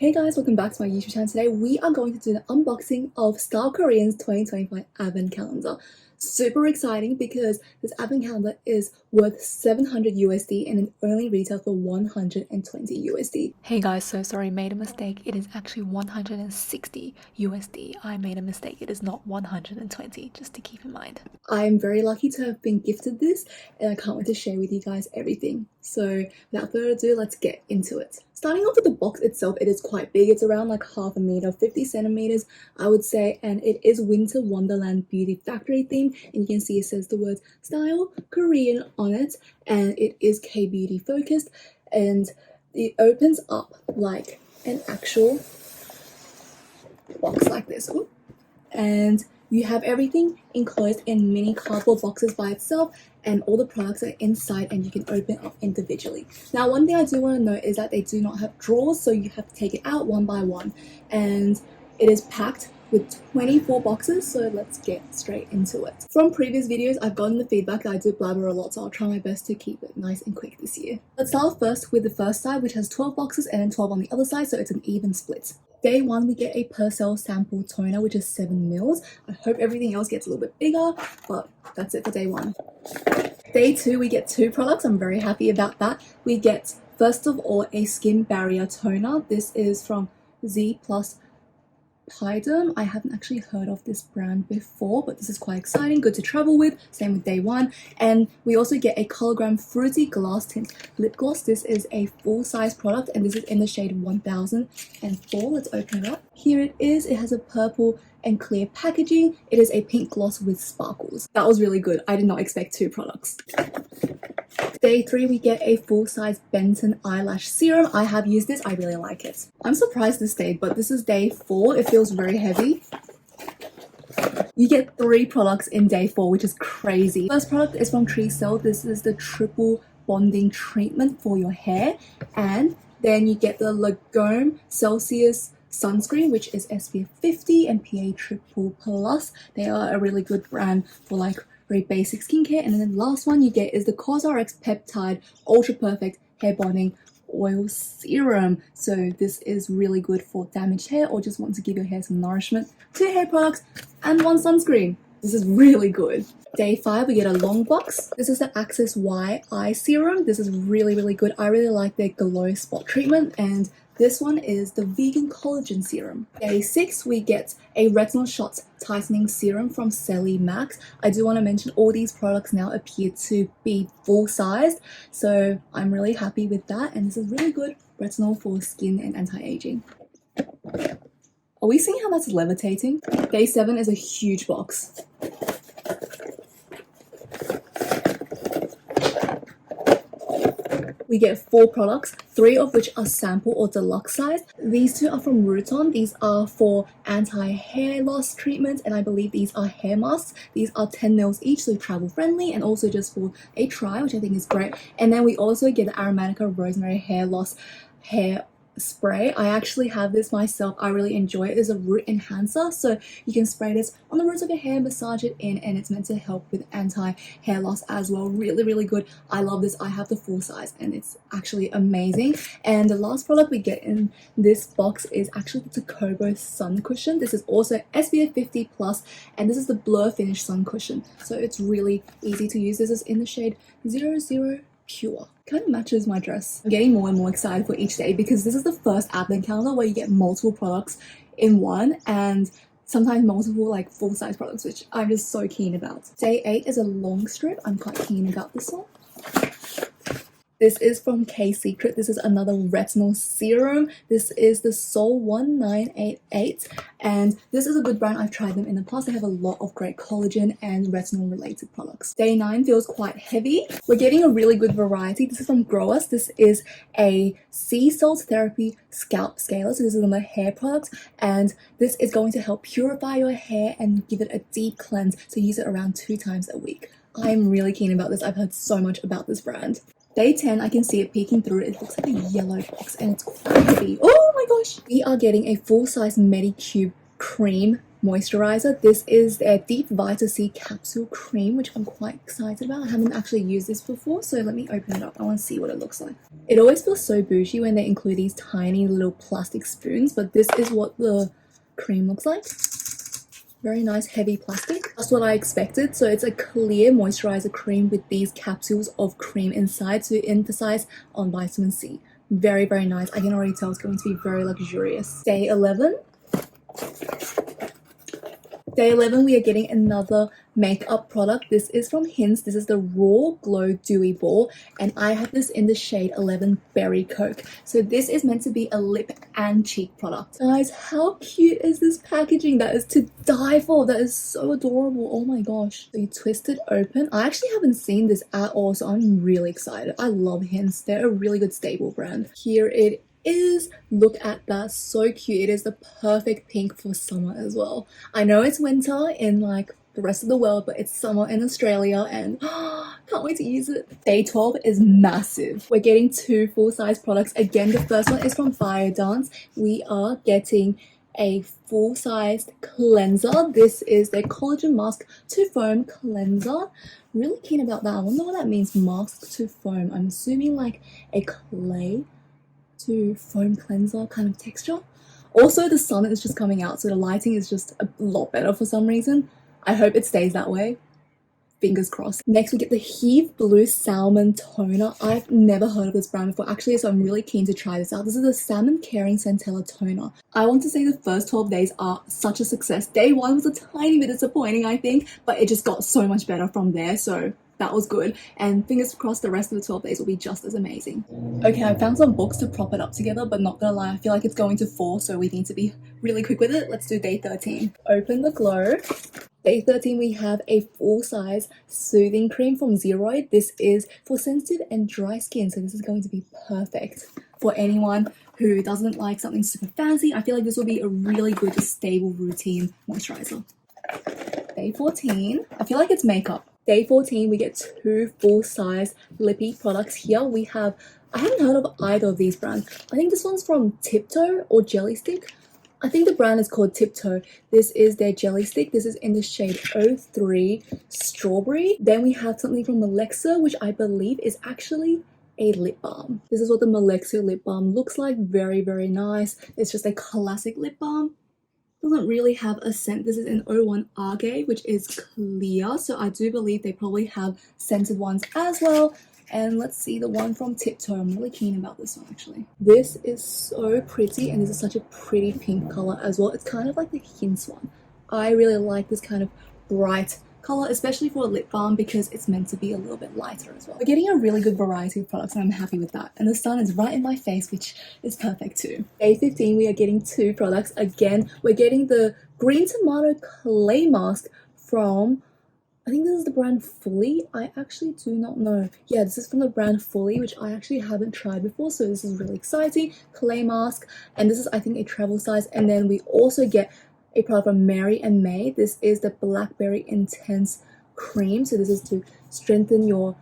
Hey guys, welcome back to my YouTube channel. Today we are going to do an unboxing of Stylekorean's 2025 advent calendar. Super exciting because this advent calendar is worth 700 USD and it only retails for 120 USD. Hey guys, so sorry, made a mistake. It is actually 160 USD. I made a mistake. It is not 120, just to keep in mind. I am very lucky to have been gifted this and I can't wait to share with you guys everything. So without further ado, let's get into it. Starting off with the box itself, it is quite big. It's around like half a meter, 50 centimeters, I would say, and it is Winter Wonderland Beauty Factory theme. And you can see it says the words Style Korean on it, and it is K-beauty focused, and it opens up like an actual box like this. Ooh. And you have everything enclosed in mini cardboard boxes by itself, and all the products are inside and you can open up individually. Now, one thing I do want to note is that they do not have drawers, so you have to take it out one by one. And it is packed with 24 boxes, so let's get straight into it. From previous videos, I've gotten the feedback that I do blabber a lot, so I'll try my best to keep it nice and quick this year. Let's start first with the first side, which has 12 boxes and then 12 on the other side, so it's an even split. Day 1, we get a Percel sample toner, which is 7 mils. I hope everything else gets a little bit bigger, but that's it for day 1. Day 2, we get 2 products. I'm very happy about that. We get, first of all, a skin barrier toner. This is from Z Plus Pyderm. I haven't actually heard of this brand before, but this is quite exciting, good to travel with. Same with day 1. And we also get a Cologram Fruity Glass Tint lip gloss. This is a full-size product and this is in the shade 1004. Let's open it up. Here it is. It has a purple and clear packaging. It is a pink gloss with sparkles. That was really good. I did not expect 2 products. Day 3, we get a full-size Benton eyelash serum. I have used this. I really like it. I'm surprised this stayed, but this is day 4. It feels very heavy. You get 3 products in day 4, which is crazy. First product is from Treecell. This is the triple bonding treatment for your hair. And then you get the Lagome Celsius sunscreen, which is SPF 50 and PA triple plus. They are a really good brand for like very basic skincare. And then the last one you get is the COSRX Peptide Ultra Perfect Hair Bonding Oil Serum. So this is really good for damaged hair or just want to give your hair some nourishment. 2 hair products and 1 sunscreen. This is really good. Day 5, we get a long box. This is the Access Y Eye Serum. This is really good. I really like their glow spot treatment, and this one is the Vegan Collagen Serum. Day 6, we get a Retinol Shot Tightening Serum from Selly Max. I do want to mention all these products now appear to be full-sized, so I'm really happy with that, and this is really good retinol for skin and anti-aging. Are we seeing how that's levitating? Day 7 is a huge box. We get 4 products, 3 of which are sample or deluxe size. These 2 are from Ruton. These are for anti-hair loss treatment, and I believe these are hair masks. These are 10 mils each, so travel friendly and also just for a try, which I think is great. And then we also get the Aromatica Rosemary Hair Loss Hair Spray. I actually have this myself. I really enjoy it. It's a root enhancer, so you can spray this on the roots of your hair, massage it in, and it's meant to help with anti-hair loss as well. Really good. I love this. I have the full size and it's actually amazing. And the last product we get in this box is actually the Tokobo Sun Cushion. This is also SPF 50 plus, and this is the Blur Finish Sun Cushion, so it's really easy to use. This is in the shade 00 Pure. Kind of matches my dress. I'm getting more and more excited for each day because this is the first advent calendar where you get multiple products in one, and sometimes multiple like full-size products, which I'm just so keen about. Day 8 is a long strip. I'm quite keen about this one. This is from K-Secret. This is another retinol serum. This is the Sol 1988, and this is a good brand. I've tried them in the past. They have a lot of great collagen and retinol related products. Day 9 feels quite heavy. We're getting a really good variety. This is from Growers. This is a sea salt therapy scalp scaler. So this is another hair product, and this is going to help purify your hair and give it a deep cleanse. So use it around 2 times a week. I'm really keen about this. I've heard so much about this brand. Day 10, I can see it peeking through. It looks like a yellow box and it's quite heavy. Oh my gosh! We are getting a full-size Medicube cream moisturizer. This is their Deep Vita C Capsule Cream, which I'm quite excited about. I haven't actually used this before, so let me open it up. I want to see what it looks like. It always feels so bougie when they include these tiny little plastic spoons, but this is what the cream looks like. Very nice heavy plastic. That's what I expected. So it's a clear moisturizer cream with these capsules of cream inside to emphasize on vitamin C. Very, very nice. I can already tell it's going to be very luxurious. Day 11. Day 11, we are getting another makeup product. This is from Hints. This is the Raw Glow Dewy Ball, and I have this in the shade 11 Berry Coke. So this is meant to be a lip and cheek product. Guys, how cute is this packaging? That is to die for. That is so adorable. Oh my gosh. So you twist it open. I actually haven't seen this at all, so I'm really excited. I love Hints. They're a really good staple brand. Here it is. Look at that, so cute. It is the perfect pink for summer as well. I know it's winter in like the rest of the world, but it's summer in Australia and can't wait to use it. Day 12 is massive. We're getting 2 full-size products. Again, the first one is from Fire Dance. We are getting a full-sized cleanser. This is their collagen mask to foam cleanser. Really keen about that. I wonder what that means, mask to foam. I'm assuming like a clay to foam cleanser kind of texture. Also, the sun is just coming out, so the lighting is just a lot better for some reason. I hope it stays that way. Fingers crossed. Next, we get the Heave Blue Salmon Toner. I've never heard of this brand before, actually, so I'm really keen to try this out. This is the Salmon Caring Centella Toner. I want to say the first 12 days are such a success. Day 1 was a tiny bit disappointing, I think, but it just got so much better from there, so that was good. And fingers crossed the rest of the 12 days will be just as amazing. Okay, I found some books to prop it up together, but not gonna lie, I feel like it's going to fall, so we need to be really quick with it. Let's do day 13. Open the glow. Day 13, we have a full-size soothing cream from Zeroid. This is for sensitive and dry skin, so this is going to be perfect for anyone who doesn't like something super fancy. I feel like this will be a really good, stable routine moisturizer. Day 14, I feel like it's makeup. Day 14, we get 2 full-size lippy products here. We have, I haven't heard of either of these brands. I think this one's from Tiptoe or Jelly Stick. I think the brand is called Tiptoe. This is their jelly stick. This is in the shade 03 Strawberry. Then we have something from Alexa, which I believe is actually a lip balm. This is what the Alexa lip balm looks like. Very, very nice. It's just a classic lip balm. Doesn't really have a scent. This is in 01 Agave, which is clear. So I do believe they probably have scented ones as well. And let's see the one from Tiptoe. I'm really keen about this one actually. This is so pretty, and this is such a pretty pink color as well. It's kind of like the Hints one. I really like this kind of bright color, especially for a lip balm because it's meant to be a little bit lighter as well. We're getting a really good variety of products and I'm happy with that. And the sun is right in my face, which is perfect too. Day 15, we are getting 2 products. Again, we're getting the Green Tomato Clay Mask from, I think this is the brand Fully. I actually do not know. Yeah, this is from the brand Fully, which I actually haven't tried before, so this is really exciting. Clay mask, and this is I think a travel size. And then we also get a product from Mary and May. This is the Blackberry Intense Cream. So this is to strengthen your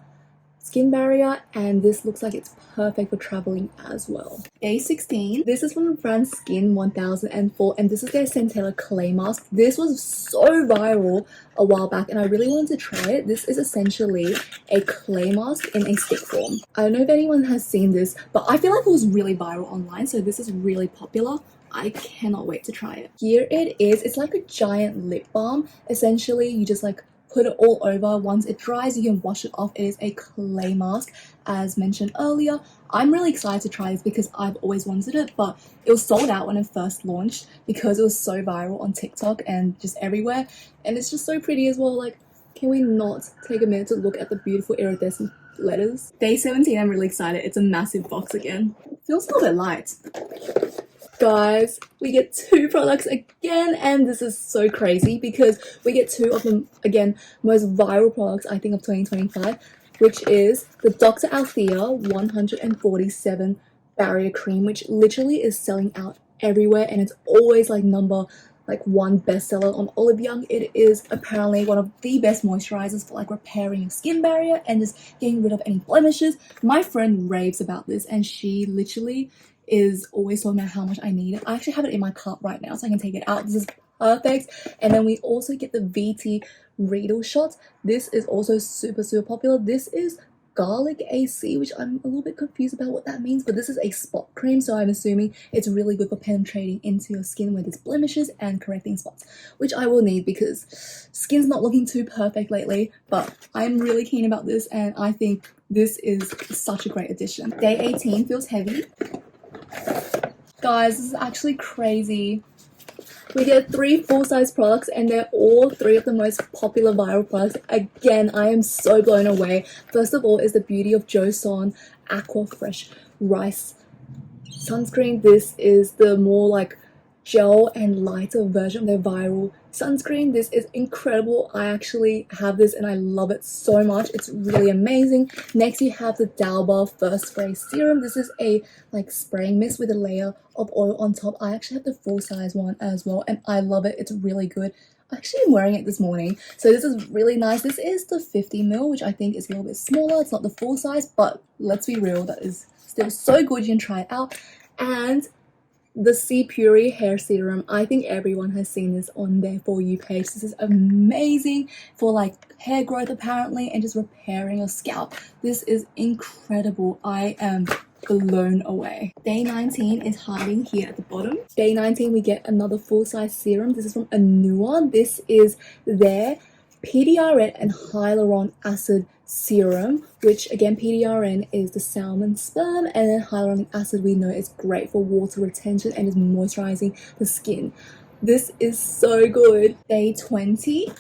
skin barrier, and this looks like it's perfect for traveling as well. Day 16, this is from the brand Skin 1004, and this is their Centella Clay Mask. This was so viral a while back and I really wanted to try it. This is essentially a clay mask in a stick form. I don't know if anyone has seen this, but I feel like it was really viral online, so this is really popular. I cannot wait to try it. Here it is. It's like a giant lip balm. Essentially, you just like put it all over. Once it dries, you can wash it off. It is a clay mask, as mentioned earlier. I'm really excited to try this because I've always wanted it, but it was sold out when it first launched because it was so viral on TikTok and just everywhere. And it's just so pretty as well. Like, can we not take a minute to look at the beautiful iridescent letters? Day 17, I'm really excited. It's a massive box again. It feels a little bit light. Guys, we get 2 products again, and this is so crazy because we get 2 of the, again, most viral products I think of 2025, which is the Dr. Althea 147 Barrier Cream, which literally is selling out everywhere, and it's always like number 1 bestseller on Olive Young. It is apparently one of the best moisturizers for like repairing your skin barrier and just getting rid of any blemishes. My friend raves about this, and she literally is always talking about how much I need it. I actually have it in my cart right now, so I can take it out. This is perfect. And then we also get the VT Riedel shot. This is also super popular. This is garlic AC, which I'm a little bit confused about what that means, but this is a spot cream, so I'm assuming it's really good for penetrating into your skin where there's blemishes and correcting spots, which I will need because skin's not looking too perfect lately. But I'm really keen about this, and I think this is such a great addition. Day 18 feels heavy. Guys, this is actually crazy. We get 3 full-size products, and they're all 3 of the most popular viral products. Again, I am so blown away. First of all is the Beauty of Joseon Aqua Fresh Rice sunscreen. This is the more like gel and lighter version of their viral sunscreen. This is incredible. I actually have this and I love it so much. It's really amazing. Next you have the Dalba First Spray Serum. This is a like spraying mist with a layer of oil on top. I actually have the full size one as well and I love it. It's really good. I actually am wearing it this morning, so this is really nice. This is the 50ml, which I think is a little bit smaller. It's not the full size, but let's be real, that is still so good. You can try it out. And the C Puri hair serum, I think everyone has seen this on their For You page. This is amazing for like hair growth apparently and just repairing your scalp. This is incredible. I am blown away. Day 19 is hiding here at the bottom. Day 19 we get another full-size serum. This is from Anua. This is their PDRN and hyaluron acid serum, which again PDRN is the salmon sperm, and then hyaluronic acid we know is great for water retention and is moisturizing the skin. This is so good. Day 20.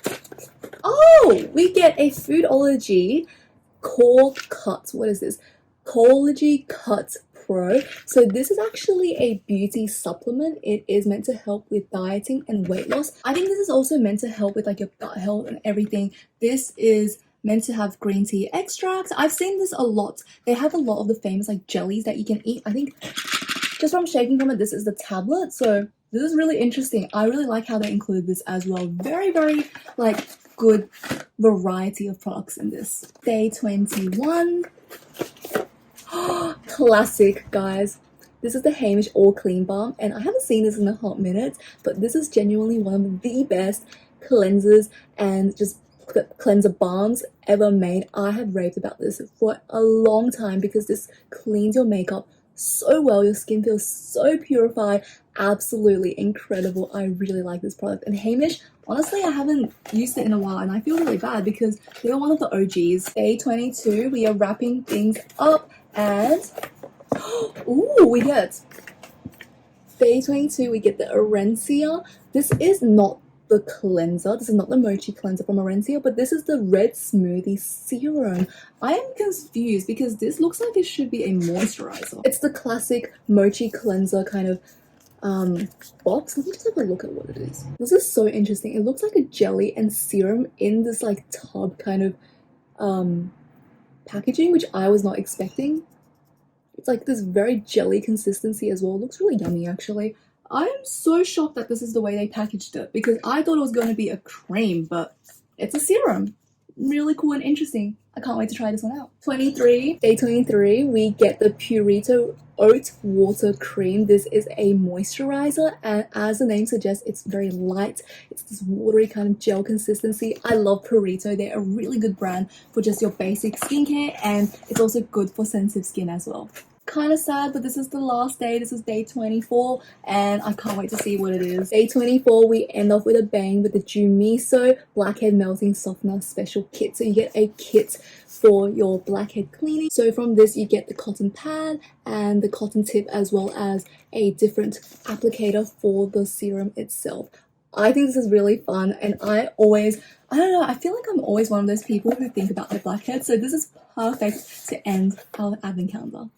Oh, we get a Foodology Core Cut. What is this? Collagy Cut Pro. So this is actually a beauty supplement. It is meant to help with dieting and weight loss. I think this is also meant to help with like your gut health and everything. This is meant to have green tea extracts. I've seen this a lot. They have a lot of the famous like jellies that you can eat. I think just from shaking from it, this is the tablet. So this is really interesting. I really like how they include this as well. Very like good variety of products in this. Day 21. Classic, guys. This is the Hamish All Clean Balm, and I haven't seen this in a hot minute, but this is genuinely one of the best cleansers and just cleanser balms ever made. I have raved about this for a long time because this cleans your makeup so well. Your skin feels so purified. Absolutely incredible. I really like this product. And Hamish, honestly, I haven't used it in a while and I feel really bad because they were one of the OGs. Day 22, we are wrapping things up and ooh, we get day 22, we get the Orencia. This is not the cleanser. This is not the Mochi cleanser from Orencia, but this is the Red Smoothie Serum. I am confused because this looks like it should be a moisturizer. It's the classic Mochi cleanser kind of box. Let me just have a look at what it is. This is so interesting. It looks like a jelly and serum in this like tub kind of packaging, which I was not expecting. It's like this very jelly consistency as well. It looks really yummy actually. I'm so shocked that this is the way they packaged it because I thought it was going to be a cream, but it's a serum. Really cool and interesting. I can't wait to try this one out. Day 23, we get the Purito Oat Water Cream. This is a moisturizer, and as the name suggests, it's very light. It's this watery kind of gel consistency. I love Purito. They're a really good brand for just your basic skincare, and it's also good for sensitive skin as well. Kind of sad, but this is the last day. This is day 24 and I can't wait to see what it is. Day 24, we end off with a bang with the Jumiso Blackhead Melting Softener Special Kit. So you get a kit for your blackhead cleaning. So from this you get the cotton pad and the cotton tip as well as a different applicator for the serum itself. I think this is really fun and I don't know, I feel like I'm always one of those people who think about their blackheads. So this is perfect to end our advent calendar.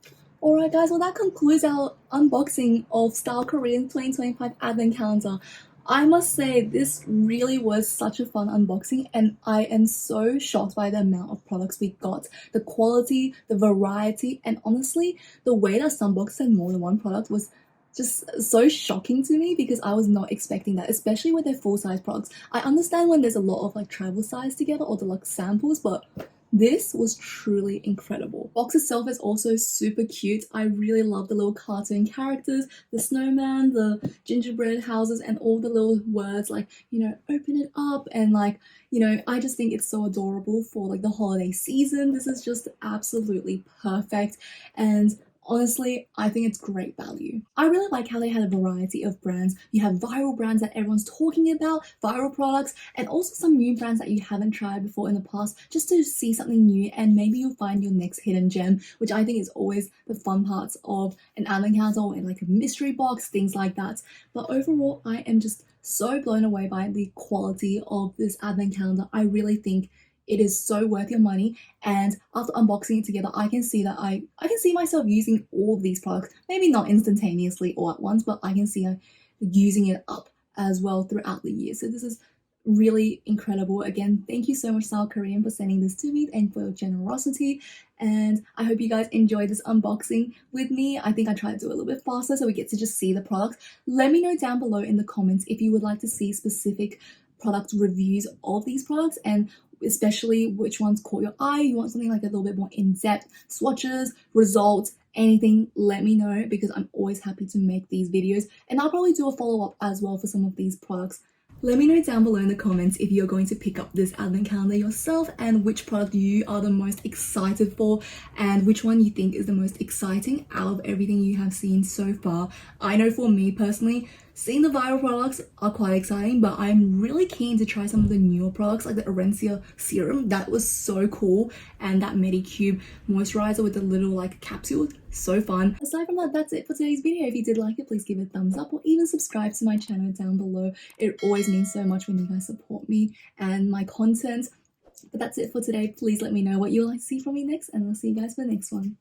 Alright guys, well that concludes our unboxing of Stylekorean 2025 Advent Calendar. I must say this really was such a fun unboxing and I am so shocked by the amount of products we got. The quality, the variety, and honestly, the way that some boxes had more than one product was just so shocking to me because I was not expecting that, especially with their full-size products. I understand when there's a lot of like travel size together or deluxe samples, but This was truly incredible. The box itself is also super cute. I really love the little cartoon characters, the snowman, the gingerbread houses, and all the little words like, open it up, and like, I just think it's so adorable for like the holiday season. This is just absolutely perfect, and honestly, I think it's great value. I really like how they had a variety of brands. You have viral brands that everyone's talking about, viral products, and also some new brands that you haven't tried before in the past, just to see something new, and maybe you'll find your next hidden gem, which I think is always the fun parts of an advent calendar and like a mystery box, things like that. But overall, I am just so blown away by the quality of this advent calendar. I really think it is so worth your money, and after unboxing it together, I can see that I can see myself using all of these products, maybe not instantaneously or at once, but I can see using it up as well throughout the year. So this is really incredible. Again, thank you so much, Stylekorean, for sending this to me and for your generosity, and I hope you guys enjoyed this unboxing with me. I think I tried to do it a little bit faster so we get to just see the products. Let me know down below in the comments if you would like to see specific product reviews of these products, and especially which ones caught your eye. You want something like a little bit more in-depth, swatches, results, anything, let me know, because I'm always happy to make these videos, and I'll probably do a follow-up as well for some of these products. Let me know down below in the comments if you're going to pick up this advent calendar yourself, and which product you are the most excited for, and which one you think is the most exciting out of everything you have seen so far. I know for me personally, seeing the viral products are quite exciting, but I'm really keen to try some of the newer products like the Orencia serum. That was so cool, and that Medicube moisturizer with the little like capsule, so fun. Aside from that, that's it for today's video. If you did like it, please give it a thumbs up or even subscribe to my channel down below. It always means so much when you guys support me and my content. But that's it for today. Please let me know what you would like to see from me next, and I'll see you guys for the next one.